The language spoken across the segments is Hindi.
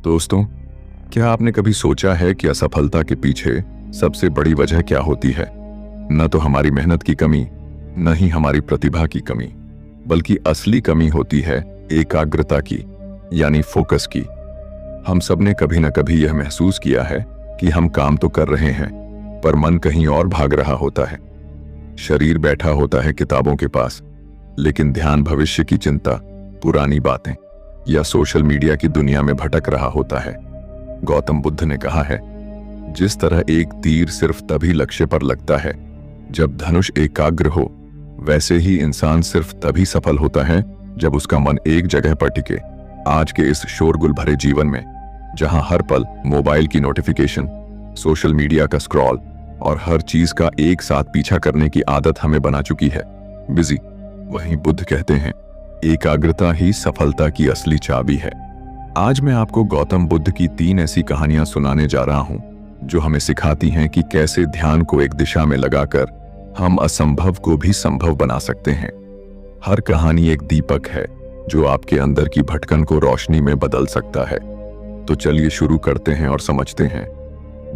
दोस्तों, क्या आपने कभी सोचा है कि असफलता के पीछे सबसे बड़ी वजह क्या होती है? न तो हमारी मेहनत की कमी, न ही हमारी प्रतिभा की कमी, बल्कि असली कमी होती है एकाग्रता की, यानी फोकस की। हम सबने कभी न कभी यह महसूस किया है कि हम काम तो कर रहे हैं, पर मन कहीं और भाग रहा होता है। शरीर बैठा होता है किताबों के पास, लेकिन ध्यान भविष्य की चिंता, पुरानी बातें या सोशल मीडिया की दुनिया में भटक रहा होता है। गौतम बुद्ध ने कहा है, जिस तरह एक तीर सिर्फ तभी लक्ष्य पर लगता है जब धनुष एकाग्र हो, वैसे ही इंसान सिर्फ तभी सफल होता है जब उसका मन एक जगह पर टिके। आज के इस शोरगुल भरे जीवन में, जहां हर पल मोबाइल की नोटिफिकेशन, सोशल मीडिया का स्क्रॉल और हर चीज का एक साथ पीछा करने की आदत हमें बना चुकी है, बिजी, वहीं बुद्ध कहते हैं, एकाग्रता ही सफलता की असली चाबी है। आज मैं आपको गौतम बुद्ध की 3 ऐसी कहानियां सुनाने जा रहा हूं जो हमें सिखाती हैं कि कैसे ध्यान को एक दिशा में लगाकर हम असंभव को भी संभव बना सकते हैं। हर कहानी एक दीपक है जो आपके अंदर की भटकन को रोशनी में बदल सकता है। तो चलिए शुरू करते हैं और समझते हैं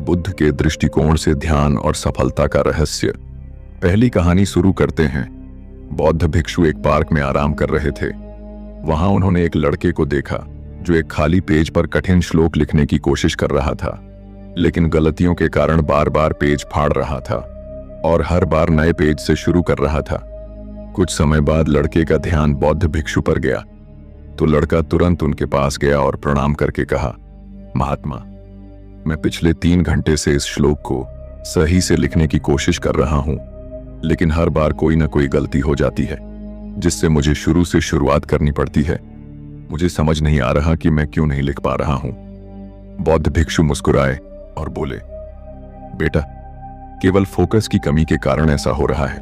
बुद्ध के दृष्टिकोण से ध्यान और सफलता का रहस्य। पहली कहानी शुरू करते हैं। बौद्ध भिक्षु एक पार्क में आराम कर रहे थे। वहां उन्होंने एक लड़के को देखा जो एक खाली पेज पर कठिन श्लोक लिखने की कोशिश कर रहा था, लेकिन गलतियों के कारण बार बार पेज फाड़ रहा था और हर बार नए पेज से शुरू कर रहा था। कुछ समय बाद लड़के का ध्यान बौद्ध भिक्षु पर गया तो लड़का तुरंत उनके पास गया और प्रणाम करके कहा, महात्मा, मैं पिछले 3 घंटे से इस श्लोक को सही से लिखने की कोशिश कर रहा हूं, लेकिन हर बार कोई ना कोई गलती हो जाती है जिससे मुझे शुरू से शुरुआत करनी पड़ती है। मुझे समझ नहीं आ रहा कि मैं क्यों नहीं लिख पा रहा हूं। बौद्ध भिक्षु मुस्कुराए और बोले, बेटा, केवल फोकस की कमी के कारण ऐसा हो रहा है,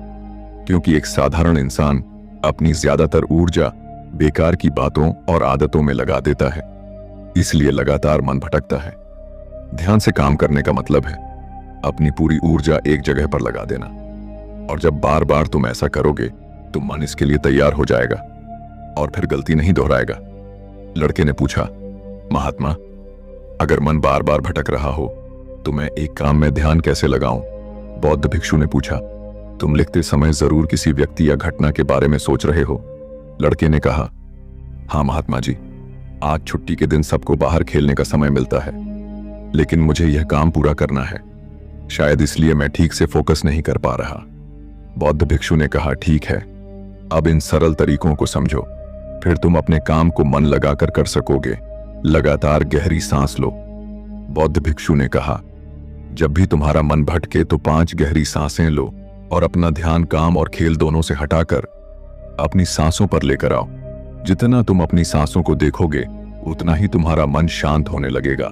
क्योंकि एक साधारण इंसान अपनी ज्यादातर ऊर्जा बेकार की बातों और आदतों में लगा देता है, इसलिए लगातार मन भटकता है। ध्यान से काम करने का मतलब है अपनी पूरी ऊर्जा एक जगह पर लगा देना, और जब बार बार तुम ऐसा करोगे तो मन इसके लिए तैयार हो जाएगा और फिर गलती नहीं दोहराएगा। लड़के ने पूछा, महात्मा, अगर मन बार बार भटक रहा हो तो मैं एक काम में ध्यान कैसे लगाऊं? बौद्ध भिक्षु ने पूछा, तुम लिखते समय जरूर किसी व्यक्ति या घटना के बारे में सोच रहे हो? लड़के ने कहा, हाँ महात्मा जी, आज छुट्टी के दिन सबको बाहर खेलने का समय मिलता है, लेकिन मुझे यह काम पूरा करना है, शायद इसलिए मैं ठीक से फोकस नहीं कर पा रहा। बौद्ध भिक्षु ने कहा, ठीक है, अब इन सरल तरीकों को समझो, फिर तुम अपने काम को मन लगाकर कर सकोगे। लगातार गहरी सांस लो। बौद्ध भिक्षु ने कहा, जब भी तुम्हारा मन भटके तो 5 गहरी सांसें लो और अपना ध्यान काम और खेल दोनों से हटाकर अपनी सांसों पर लेकर आओ। जितना तुम अपनी सांसों को देखोगे उतना ही तुम्हारा मन शांत होने लगेगा।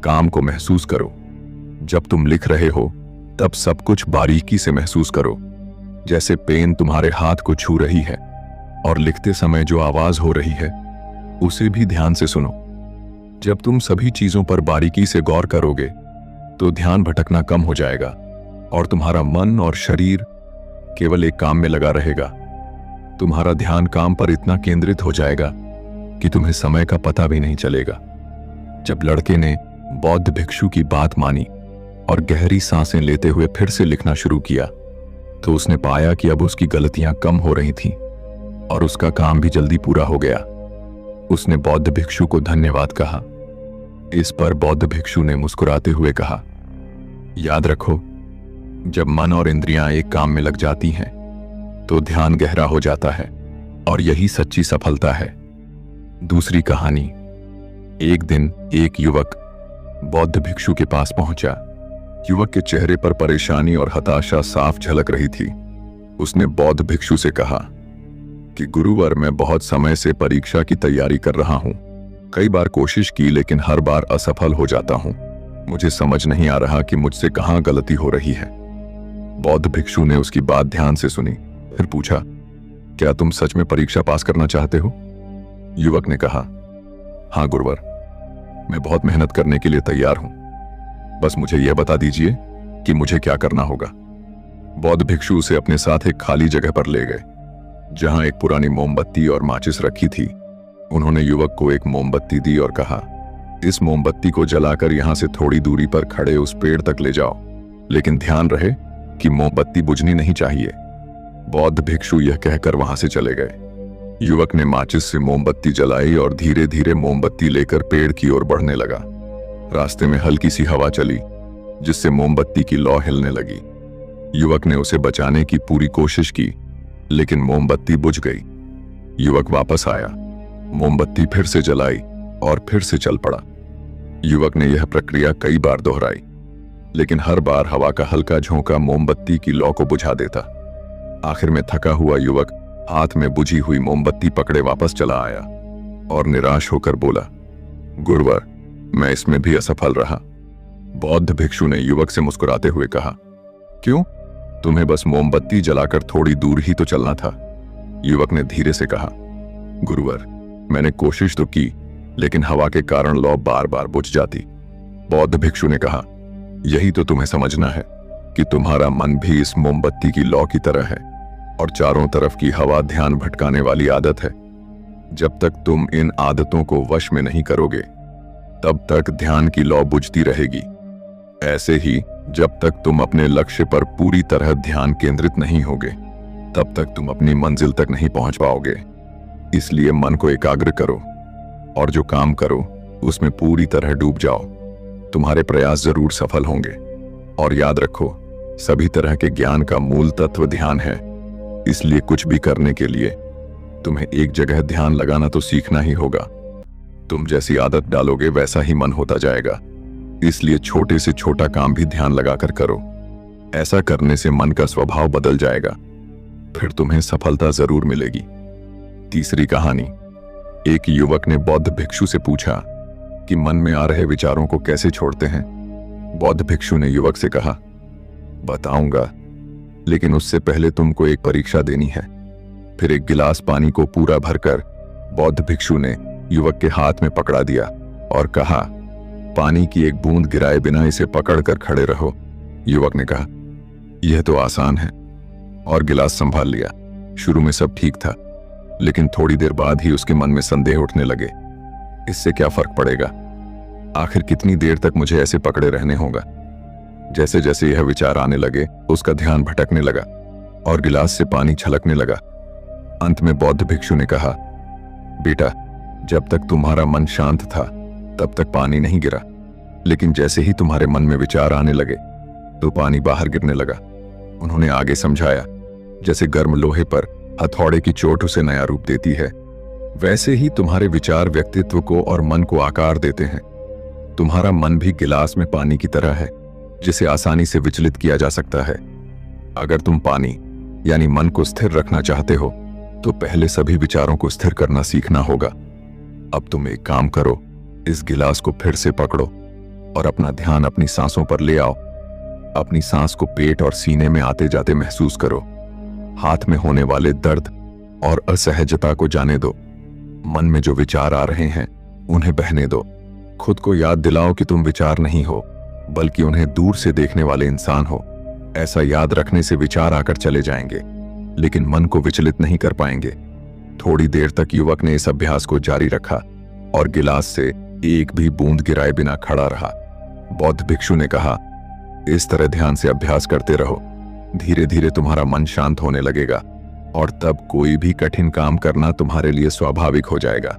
काम को महसूस करो। जब तुम लिख रहे हो तब सब कुछ बारीकी से महसूस करो, जैसे पेन तुम्हारे हाथ को छू रही है, और लिखते समय जो आवाज हो रही है उसे भी ध्यान से सुनो। जब तुम सभी चीजों पर बारीकी से गौर करोगे तो ध्यान भटकना कम हो जाएगा और तुम्हारा मन और शरीर केवल एक काम में लगा रहेगा। तुम्हारा ध्यान काम पर इतना केंद्रित हो जाएगा कि तुम्हें समय का पता भी नहीं चलेगा। जब लड़के ने बौद्ध भिक्षु की बात मानी और गहरी सांसें लेते हुए फिर से लिखना शुरू किया तो उसने पाया कि अब उसकी गलतियां कम हो रही थीं और उसका काम भी जल्दी पूरा हो गया। उसने बौद्ध भिक्षु को धन्यवाद कहा। इस पर बौद्ध भिक्षु ने मुस्कुराते हुए कहा, याद रखो, जब मन और इंद्रियां एक काम में लग जाती हैं तो ध्यान गहरा हो जाता है, और यही सच्ची सफलता है। दूसरी कहानी। एक दिन एक युवक बौद्ध भिक्षु के पास पहुंचा। युवक के चेहरे पर परेशानी और हताशा साफ झलक रही थी। उसने बौद्ध भिक्षु से कहा कि गुरुवर, मैं बहुत समय से परीक्षा की तैयारी कर रहा हूं। कई बार कोशिश की लेकिन हर बार असफल हो जाता हूं। मुझे समझ नहीं आ रहा कि मुझसे कहां गलती हो रही है। बौद्ध भिक्षु ने उसकी बात ध्यान से सुनी, फिर पूछा, क्या तुम सच में परीक्षा पास करना चाहते हो? युवक ने कहा, हाँ गुरुवर, मैं बहुत मेहनत करने के लिए तैयार हूं, बस मुझे यह बता दीजिए कि मुझे क्या करना होगा। बौद्ध भिक्षु उसे अपने साथ एक खाली जगह पर ले गए जहां एक पुरानी मोमबत्ती और माचिस रखी थी। उन्होंने युवक को एक मोमबत्ती दी और कहा, इस मोमबत्ती को जलाकर यहां से थोड़ी दूरी पर खड़े उस पेड़ तक ले जाओ, लेकिन ध्यान रहे कि मोमबत्ती बुझनी नहीं चाहिए। बौद्ध भिक्षु यह कहकर वहां से चले गए। युवक ने माचिस से मोमबत्ती जलाई और धीरे धीरे मोमबत्ती लेकर पेड़ की ओर बढ़ने लगा। रास्ते में हल्की सी हवा चली, जिससे मोमबत्ती की लौ हिलने लगी। युवक ने उसे बचाने की पूरी कोशिश की, लेकिन मोमबत्ती बुझ गई। युवक वापस आया, मोमबत्ती फिर से जलाई और फिर से चल पड़ा। युवक ने यह प्रक्रिया कई बार दोहराई, लेकिन हर बार हवा का हल्का झोंका मोमबत्ती की लौ को बुझा देता। आखिर में थका हुआ युवक हाथ में बुझी हुई मोमबत्ती पकड़े वापस चला आया और निराश होकर बोला, गुरुवर, मैं इसमें भी असफल रहा। बौद्ध भिक्षु ने युवक से मुस्कुराते हुए कहा, क्यों? तुम्हें बस मोमबत्ती जलाकर थोड़ी दूर ही तो चलना था। युवक ने धीरे से कहा, गुरुवर, मैंने कोशिश तो की, लेकिन हवा के कारण लौ बार बार बुझ जाती। बौद्ध भिक्षु ने कहा, यही तो तुम्हें समझना है कि तुम्हारा मन भी इस मोमबत्ती की लौ की तरह है और चारों तरफ की हवा ध्यान भटकाने वाली आदत है। जब तक तुम इन आदतों को वश में नहीं करोगे, तब तक ध्यान की लौ बुझती रहेगी। ऐसे ही जब तक तुम अपने लक्ष्य पर पूरी तरह ध्यान केंद्रित नहीं होगे, तब तक तुम अपनी मंजिल तक नहीं पहुंच पाओगे। इसलिए मन को एकाग्र करो और जो काम करो उसमें पूरी तरह डूब जाओ। तुम्हारे प्रयास जरूर सफल होंगे। और याद रखो, सभी तरह के ज्ञान का मूल तत्व ध्यान है। इसलिए कुछ भी करने के लिए तुम्हें एक जगह ध्यान लगाना तो सीखना ही होगा। तुम जैसी आदत डालोगे वैसा ही मन होता जाएगा। इसलिए छोटे से छोटा काम भी ध्यान लगाकर करो। ऐसा करने से मन का स्वभाव बदल जाएगा, फिर तुम्हें सफलता जरूर मिलेगी। तीसरी कहानी। एक युवक ने बौद्ध भिक्षु से पूछा कि मन में आ रहे विचारों को कैसे छोड़ते हैं। बौद्ध भिक्षु ने युवक से कहा, बताऊंगा, लेकिन उससे पहले तुमको एक परीक्षा देनी है। फिर एक गिलास पानी को पूरा भरकर बौद्ध भिक्षु ने युवक के हाथ में पकड़ा दिया और कहा, पानी की एक बूंद गिराए बिना इसे पकड़कर खड़े रहो। युवक ने कहा, यह तो आसान है, और गिलास संभाल लिया। शुरू में सब ठीक था, लेकिन थोड़ी देर बाद ही उसके मन में संदेह उठने लगे। इससे क्या फर्क पड़ेगा? आखिर कितनी देर तक मुझे ऐसे पकड़े रहने होगा? जैसे जैसे यह विचार आने लगे, उसका ध्यान भटकने लगा और गिलास से पानी छलकने लगा। अंत में बौद्ध भिक्षु ने कहा, बेटा, जब तक तुम्हारा मन शांत था तब तक पानी नहीं गिरा, लेकिन जैसे ही तुम्हारे मन में विचार आने लगे तो पानी बाहर गिरने लगा। उन्होंने आगे समझाया, जैसे गर्म लोहे पर हथौड़े की चोट उसे नया रूप देती है, वैसे ही तुम्हारे विचार व्यक्तित्व को और मन को आकार देते हैं। तुम्हारा मन भी गिलास में पानी की तरह है, जिसे आसानी से विचलित किया जा सकता है। अगर तुम पानी यानी मन को स्थिर रखना चाहते हो, तो पहले सभी विचारों को स्थिर करना सीखना होगा। अब तुम एक काम करो, इस गिलास को फिर से पकड़ो और अपना ध्यान अपनी सांसों पर ले आओ। अपनी सांस को पेट और सीने में आते जाते महसूस करो। हाथ में होने वाले दर्द और असहजता को जाने दो। मन में जो विचार आ रहे हैं उन्हें बहने दो। खुद को याद दिलाओ कि तुम विचार नहीं हो, बल्कि उन्हें दूर से देखने वाले इंसान हो। ऐसा याद रखने से विचार आकर चले जाएंगे, लेकिन मन को विचलित नहीं कर पाएंगे। थोड़ी देर तक युवक ने इस अभ्यास को जारी रखा और गिलास से एक भी बूंद गिराए बिना खड़ा रहा। बौद्ध भिक्षु ने कहा, इस तरह ध्यान से अभ्यास करते रहो। धीरे धीरे तुम्हारा मन शांत होने लगेगा और तब कोई भी कठिन काम करना तुम्हारे लिए स्वाभाविक हो जाएगा।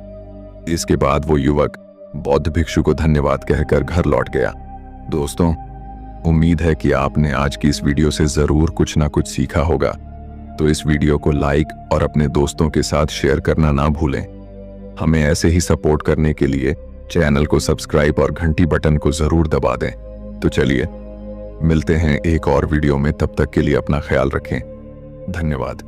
इसके बाद वो युवक बौद्ध भिक्षु को धन्यवाद कहकर घर लौट गया। दोस्तों, उम्मीद है कि आपने आज की इस वीडियो से जरूर कुछ ना कुछ सीखा होगा। तो इस वीडियो को लाइक और अपने दोस्तों के साथ शेयर करना ना भूलें। हमें ऐसे ही सपोर्ट करने के लिए चैनल को सब्सक्राइब और घंटी बटन को जरूर दबा दें। तो चलिए मिलते हैं एक और वीडियो में, तब तक के लिए अपना ख्याल रखें। धन्यवाद।